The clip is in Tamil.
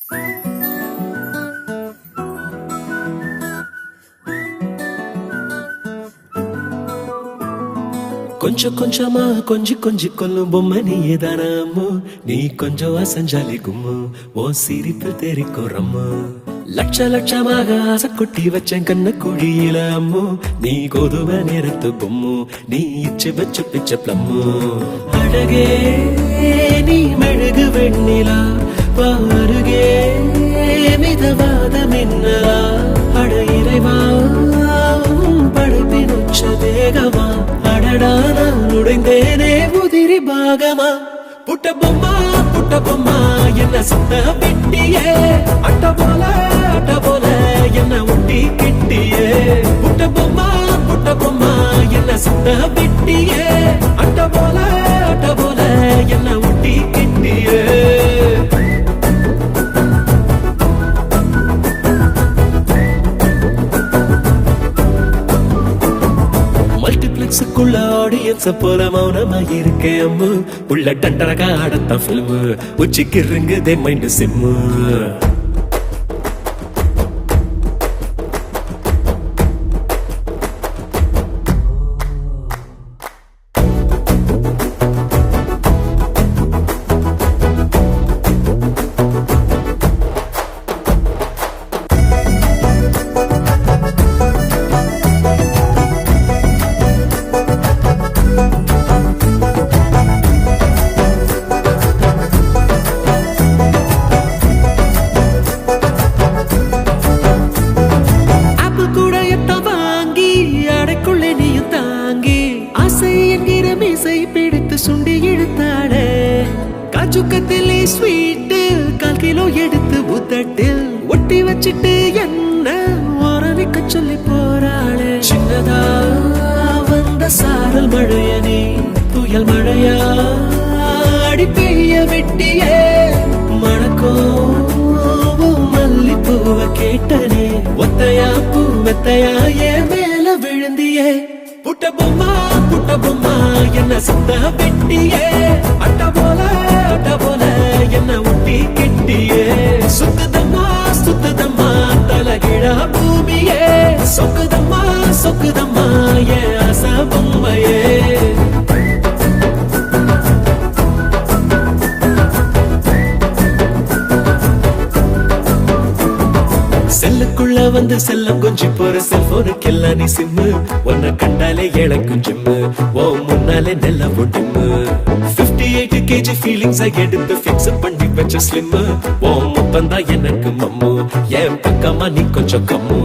கொஞ்சம் கொஞ்சமா கொஞ்சி கொஞ்சி கொல்லும் பொம்மை நீதானா அம்மு. நீ கொஞ்சம் அசஞ்சாலி கும்மு, ஓ சிரிப்பில் தெரிக்கும் ரம்மு. லட்ச லட்சமாக ஆசை கொட்டி வச்சேன் கண்ண குழியில அம்மு. நீ கோதுமை நேரத்து பொம்மு, நீ இச்சு வச்சு பிச்ச பிளம்மு. அழகே நீ மெழுகு வெண்ணிலா, பாருகே மிதவாத மின்னலா. அட இறைவா படைப்பின் உச்ச வேகமா, அடடா நான் உடைந்தேனே உதிரி பாகமா. புட்ட பொம்மா என்ன சுத்த விட்டியே, அட்ட போல என்ன ஒட்டி கிட்டியே. புட்ட பொம்மா என்ன சுத்த விட்டியே, அட்ட போல என்ன ஒட்டி கிட்டியே. மல்டிபிளெக்ஸுக்குள்ள ஆடியன்ஸ போல மௌனமா இருக்கேன் அம்மு. உள்ள டண்டரகா ஆடத்தான் பிலிமு, உச்சிக்கு இருங்குதே மைண்டு சிம்மு. சுண்டி இழுத்தாளே காச்சுக்கத்திலே ஸ்வீட்டு, 1/4 கிலோ எடுத்து உதட்டில் ஒட்டி வச்சிட்டு என்ன ஓரணிக்க சொல்லி போறாளே. சின்னதா வந்த சாரல் மழைய நீ புயல் மழையா அடி பெய்ய வெட்டியே. மணக்கோ மல்லிப்பூவ கேட்டனே, ஒத்தையா பூ மெத்தையா என் மேல விழுந்தியே. புட்ட பொம்மா என்ன சுத்த வெட்டியே, அட்ட போல என்ன ஒட்டி கிட்டியே. சுத்துதம்மா தலகிழா பூமியே, சொக்குதம்மா என் ஆசை பொம்மையே. செல்லுக்குள்ள வந்து செல்லம் கொஞ்சி போற செல்போனுக்கு எல்லாம் நீ சிம்மு. உன்னை கண்டாலே இழக்கும் ஜிம்மு, ஓ முன்னாலே நெல்ல ஒட்டும்மு. 58 kg ஃபீலிங்ஸ் எடுத்து ஃபிக்ஸ் பண்ணி வச்ச ஸ்லிம்மு. ஓ முத்தம் தான் எனக்கு மம்மு, என் பக்கமா நீ கொஞ்சம் கம்மு.